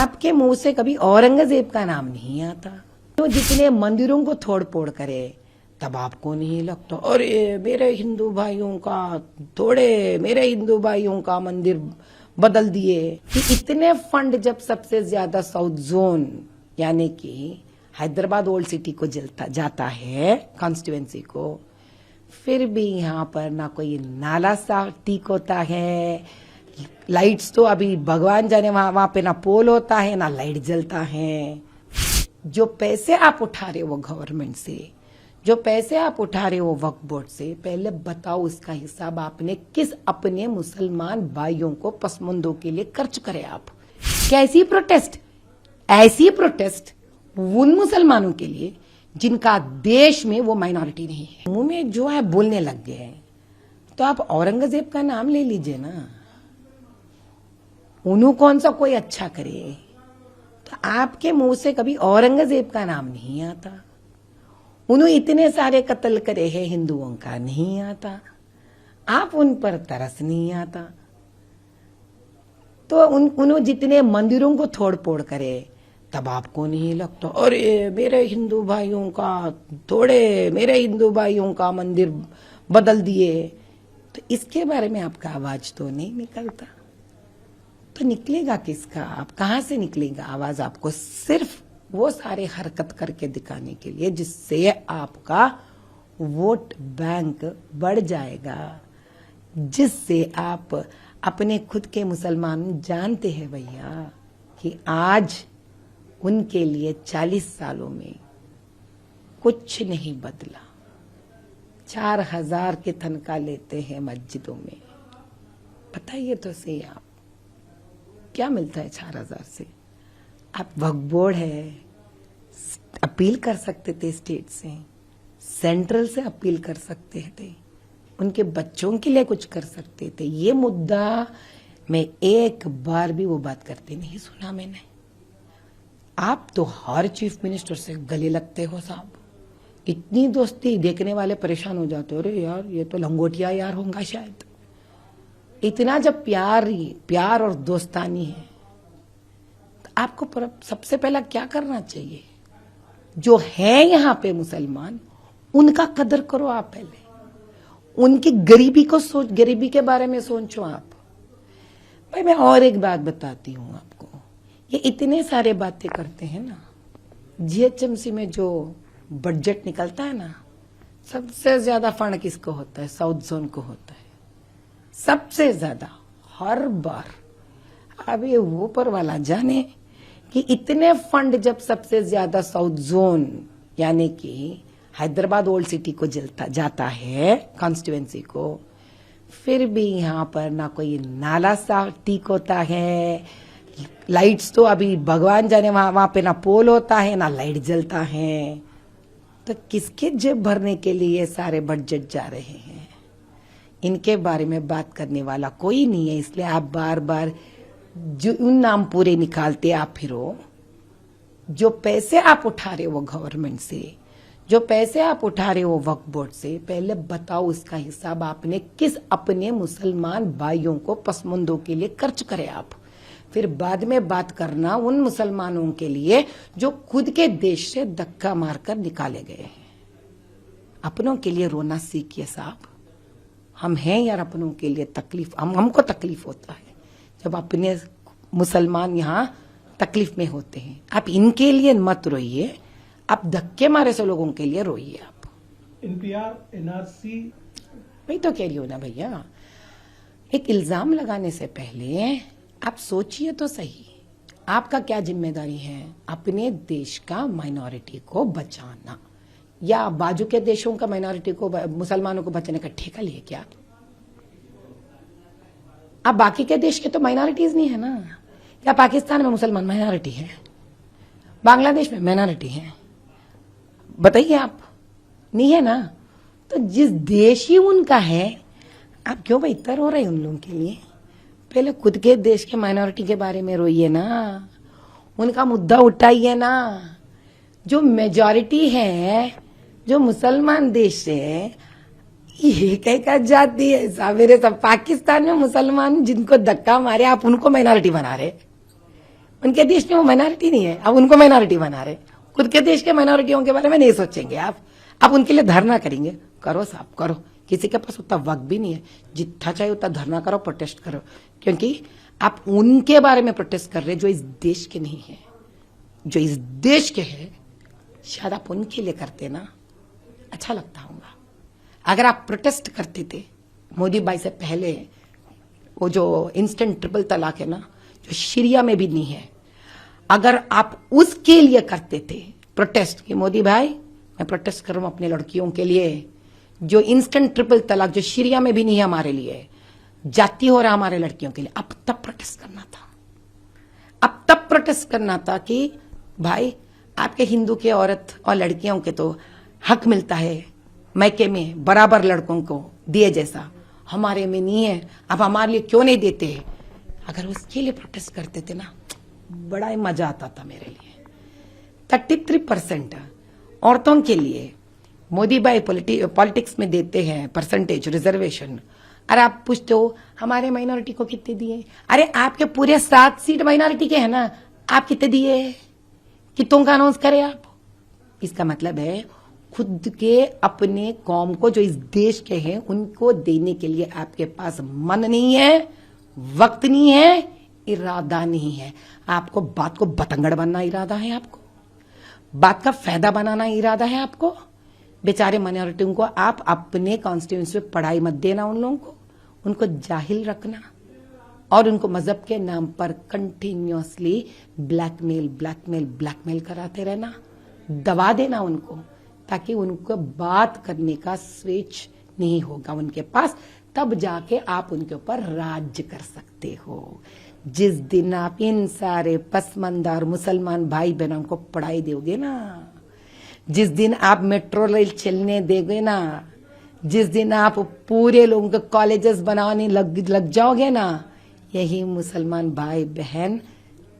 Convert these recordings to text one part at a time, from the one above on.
आपके मुंह से कभी औरंगजेब का नाम नहीं आता। तो जितने मंदिरों को तोड़ फोड़ करे तब आपको नहीं लगता अरे मेरे हिंदू भाइयों का तोड़े, मेरे हिंदू भाइयों का मंदिर बदल दिए। कि इतने फंड जब सबसे ज्यादा साउथ जोन यानी कि हैदराबाद ओल्ड सिटी को जाता है कॉन्स्टिट्यूएंसी को, फिर भी यहाँ पर ना कोई नाला सा ठीक होता है, लाइट्स तो अभी भगवान जाने वहां पे ना पोल होता है ना लाइट जलता है। जो पैसे आप उठा रहे हो गवर्नमेंट से, जो पैसे आप उठा रहे हो वक्फ बोर्ड से, पहले बताओ इसका हिसाब आपने किस अपने मुसलमान भाइयों को पसमंदों के लिए खर्च करे। आप कैसी प्रोटेस्ट, ऐसी प्रोटेस्ट उन मुसलमानों के लिए जिनका देश में वो माइनॉरिटी नहीं है। मुंह में जो है बोलने लग गए हैं, तो आप औरंगजेब का नाम ले लीजिए ना, उन्हों कौन सा कोई अच्छा करे। तो आपके मुंह से कभी औरंगजेब का नाम नहीं आता, उन्होंने इतने सारे कत्ल करे हैं हिंदुओं का नहीं आता, आप उन पर तरस नहीं आता। तो उन्होंने जितने मंदिरों को तोड़ फोड़ करे तब आपको नहीं लगता अरे मेरे हिंदू भाइयों का तोड़े, मेरे हिंदू भाइयों का मंदिर बदल दिए। तो इसके बारे में आपका आवाज तो नहीं निकलता। तो निकलेगा किसका, आप कहां से निकलेगा आवाज आपको? सिर्फ वो सारे हरकत करके दिखाने के लिए जिससे आपका वोट बैंक बढ़ जाएगा, जिससे आप अपने खुद के मुसलमान जानते हैं भैया कि आज उनके लिए 40 सालों में कुछ नहीं बदला। 4000 के तनख्वाह लेते हैं मस्जिदों में, बताइए तो सही आप क्या मिलता है 4000 से? आप वक्फ बोर्ड है, अपील कर सकते थे स्टेट से, सेंट्रल से अपील कर सकते थे, उनके बच्चों के लिए कुछ कर सकते थे। ये मुद्दा में एक बार भी वो बात करते नहीं सुना मैंने। आप तो हर चीफ मिनिस्टर से गले लगते हो साहब, इतनी दोस्ती देखने वाले परेशान हो जाते हो, अरे यार ये तो लंगोटिया यार होगा शायद। इतना जब प्यार और दोस्तानी है तो आपको सबसे पहला क्या करना चाहिए? जो है यहाँ पे मुसलमान उनका कदर करो आप, पहले उनकी गरीबी के बारे में सोचो आप। भाई मैं और एक बात बताती हूँ आपको, ये इतने सारे बातें करते हैं ना, जीएचएमसी में जो बजट निकलता है ना, सबसे ज्यादा फंड किसको होता है? साउथ जोन को होता है सबसे ज्यादा हर बार। अब ये वो पर वाला जाने कि इतने फंड जब सबसे ज्यादा साउथ जोन यानी कि हैदराबाद ओल्ड सिटी को जाता है कॉन्स्टिट्यूएंसी को, फिर भी यहाँ पर ना कोई नाला सा ठीक होता है, लाइट्स तो अभी भगवान जाने वहां पे ना पोल होता है ना लाइट जलता है। तो किसके जेब भरने के लिए सारे बजट जा रहे हैं? इनके बारे में बात करने वाला कोई नहीं है, इसलिए आप बार बार जो उन नाम पूरे निकालते आप फिरो। जो पैसे आप उठा रहे हो गवर्नमेंट से, जो पैसे आप उठा रहे हो वक्फ बोर्ड से, पहले बताओ इसका हिसाब आपने किस अपने मुसलमान भाइयों को पसमंदों के लिए खर्च करे। आप फिर बाद में बात करना उन मुसलमानों के लिए जो खुद के देश से धक्का मारकर निकाले गए हैं। अपनों के लिए रोना सीखिए साहब। हम हैं यार अपनों के लिए तकलीफ, हमको तकलीफ होता है जब अपने मुसलमान यहाँ तकलीफ में होते हैं। आप इनके लिए मत रोइए, आप धक्के मारे से लोगों के लिए रोइए। आप एनपीआर एनआरसी वही तो कह रही हो ना भैया, एक इल्जाम लगाने से पहले आप सोचिए तो सही, आपका क्या जिम्मेदारी है अपने देश का माइनॉरिटी को बचाना, या बाजू के देशों का माइनॉरिटी को, मुसलमानों को बचाने का ठेका लिए क्या? अब बाकी के देश के तो माइनॉरिटीज नहीं है ना, या पाकिस्तान में मुसलमान माइनॉरिटी है, बांग्लादेश में माइनॉरिटी है, बताइए आप, नहीं है ना? तो जिस देश ही उनका है, आप क्यों भाई इतना रो रहे हैं उन लोगों के लिए? पहले खुद के देश के माइनॉरिटी के बारे में रोइए ना, उनका मुद्दा उठाइए ना। जो मेजॉरिटी है, जो मुसलमान देश है, ये क्या जाती है सावेरे सब पाकिस्तान में मुसलमान जिनको धक्का मारे आप उनको माइनॉरिटी बना रहे। उनके देश में वो माइनॉरिटी नहीं है, अब उनको माइनॉरिटी बना रहे। खुद के देश के माइनॉरिटियों के बारे में नहीं सोचेंगे आप उनके लिए धरना करेंगे। करो साहब, करो। किसी के पास उतना वक्त भी नहीं है, जितना चाहिए उतना धरना करो, प्रोटेस्ट करो, क्योंकि आप उनके बारे में प्रोटेस्ट कर रहे जो इस देश के नहीं है। जो इस देश के है शायद आप उनके लिए करते ना, अच्छा लगता होगा। अगर आप प्रोटेस्ट करते थे मोदी भाई से पहले, वो जो इंस्टेंट ट्रिपल तलाक है ना, जो शरिया में भी नहीं है, अगर आप उसके लिए करते थे प्रोटेस्ट कि मोदी भाई मैं प्रोटेस्ट कर रहा हूं अपने लड़कियों के लिए, जो इंस्टेंट ट्रिपल तलाक जो शरिया में भी नहीं है हमारे लिए, जाती हो रहा हमारे लड़कियों के लिए, अब तब प्रोटेस्ट करना था। अब तब प्रोटेस्ट करना था कि भाई आपके हिंदू के औरत और लड़कियों के तो हक मिलता है मैके में बराबर लड़कों को दिए जैसा, हमारे में नहीं है, अब हमारे लिए क्यों नहीं देते। अगर उसके लिए प्रोटेस्ट करते थे ना, बड़ा ही मजा आता था मेरे लिए। 33% औरतों के लिए मोदी भाई पॉलिटिक्स में देते हैं परसेंटेज रिजर्वेशन। अरे आप पूछते हो हमारे माइनॉरिटी को कितने दिए, अरे आपके पूरे 7 सीट माइनॉरिटी के हैं ना, आप कितने दिए, कितों का अनाउंस करें आप। इसका मतलब है खुद के अपने कौम को जो इस देश के हैं उनको देने के लिए आपके पास मन नहीं है, वक्त नहीं है, इरादा नहीं है। आपको बात को बतंगड़ बनना इरादा है, आपको बात का फायदा बनाना इरादा है आपको। बेचारे माइनॉरिटियों को आप अपने कॉन्स्टिट्यूंसी में पढ़ाई मत देना, उन लोगों को उनको जाहिल रखना और उनको मजहब के नाम पर कंटिन्यूअसली ब्लैकमेल कराते रहना, दबा देना उनको, ताकि उनको बात करने का स्वेच नहीं होगा उनके पास। तब जाके आप उनके ऊपर राज्य कर सकते हो। जिस दिन आप इन सारे पसमंदा और मुसलमान भाई बहनों को पढ़ाई दोगे ना, जिस दिन आप मेट्रो रेल चलने देंगे ना, जिस दिन आप पूरे लोगों के कॉलेजेस बनाने लग जाओगे ना, यही मुसलमान भाई बहन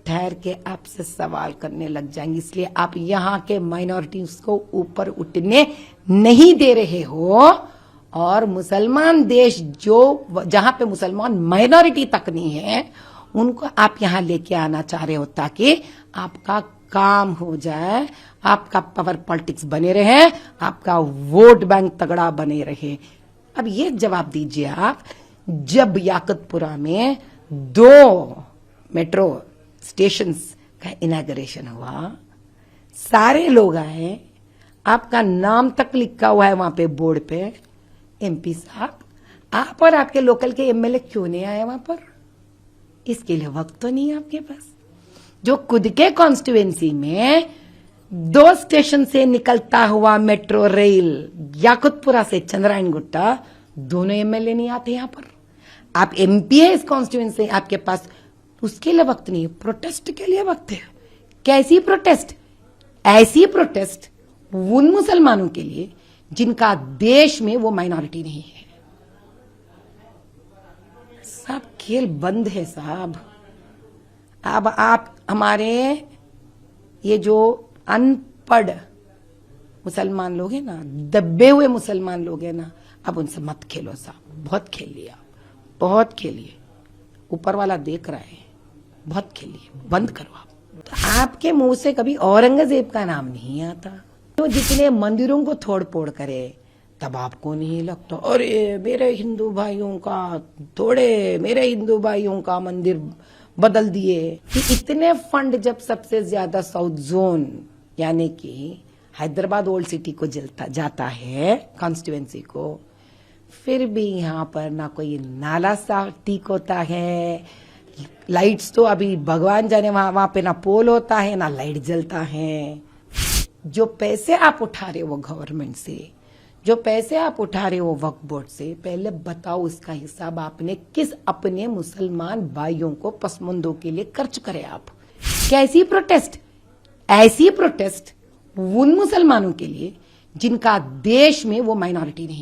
ठहर के आपसे सवाल करने लग जाएंगे। इसलिए आप यहाँ के माइनॉरिटीज को ऊपर उठने नहीं दे रहे हो। और मुसलमान देश जो जहां पे मुसलमान माइनॉरिटी तक नहीं है, उनको आप यहां लेके आना चाह रहे हो ताकि आपका काम हो जाए, आपका पावर पॉलिटिक्स बने रहे, आपका वोट बैंक तगड़ा बने रहे। अब ये जवाब दीजिए आप, जब याकतपुरा में 2 मेट्रो स्टेशंस का इनॉग्रेशन हुआ, सारे लोग आए, आपका नाम तक लिखा हुआ है वहां पे बोर्ड पे, एमपी साहब आप और आपके लोकल के एमएलए क्यों नहीं आए वहां पर। इसके लिए वक्त तो नहीं है आपके पास। जो खुद के कॉन्स्टिट्यूएंसी में 2 स्टेशन से निकलता हुआ मेट्रो रेल याकुतपुरा से चंद्रायण गुट्टा, दोनों एमएलए नहीं आते यहां पर। आप एमपी है इस कॉन्स्टिट्यूएंसी, आपके पास उसके लिए वक्त नहीं है, प्रोटेस्ट के लिए वक्त है। कैसी प्रोटेस्ट, ऐसी प्रोटेस्ट उन मुसलमानों के लिए जिनका देश में वो माइनॉरिटी नहीं है। सब खेल बंद है साहब। अब आप हमारे ये जो अनपढ़ मुसलमान लोग हैं ना, दबे हुए मुसलमान लोग हैं ना, अब उनसे मत खेलो साहब। बहुत खेल लिया, बहुत खेलिए, ऊपर वाला देख रहा है, बहुत खेलिए, बंद करो आप। तो आपके मुंह से कभी औरंगजेब का नाम नहीं आता। तो जितने मंदिरों को तोड़ फोड़ करे, तब आपको नहीं लगता अरे मेरे हिंदू भाइयों का तोड़े, मेरे हिंदू भाइयों का मंदिर बदल दिए। इतने फंड जब सबसे ज्यादा साउथ जोन यानी कि हैदराबाद ओल्ड सिटी को जाता है कॉन्स्टिट्यूएंसी को, फिर भी यहाँ पर ना कोई नाला सा ठीक होता है, लाइट्स तो अभी भगवान जाने वहां पे ना पोल होता है ना लाइट जलता है। जो पैसे आप उठा रहे हो गवर्नमेंट से, जो पैसे आप उठा रहे हो वक्फ बोर्ड से, पहले बताओ उसका हिसाब आपने किस अपने मुसलमान भाइयों को पसमंदों के लिए खर्च करे आप। कैसी प्रोटेस्ट, ऐसी प्रोटेस्ट उन मुसलमानों के लिए जिनका देश में वो माइनॉरिटी नहीं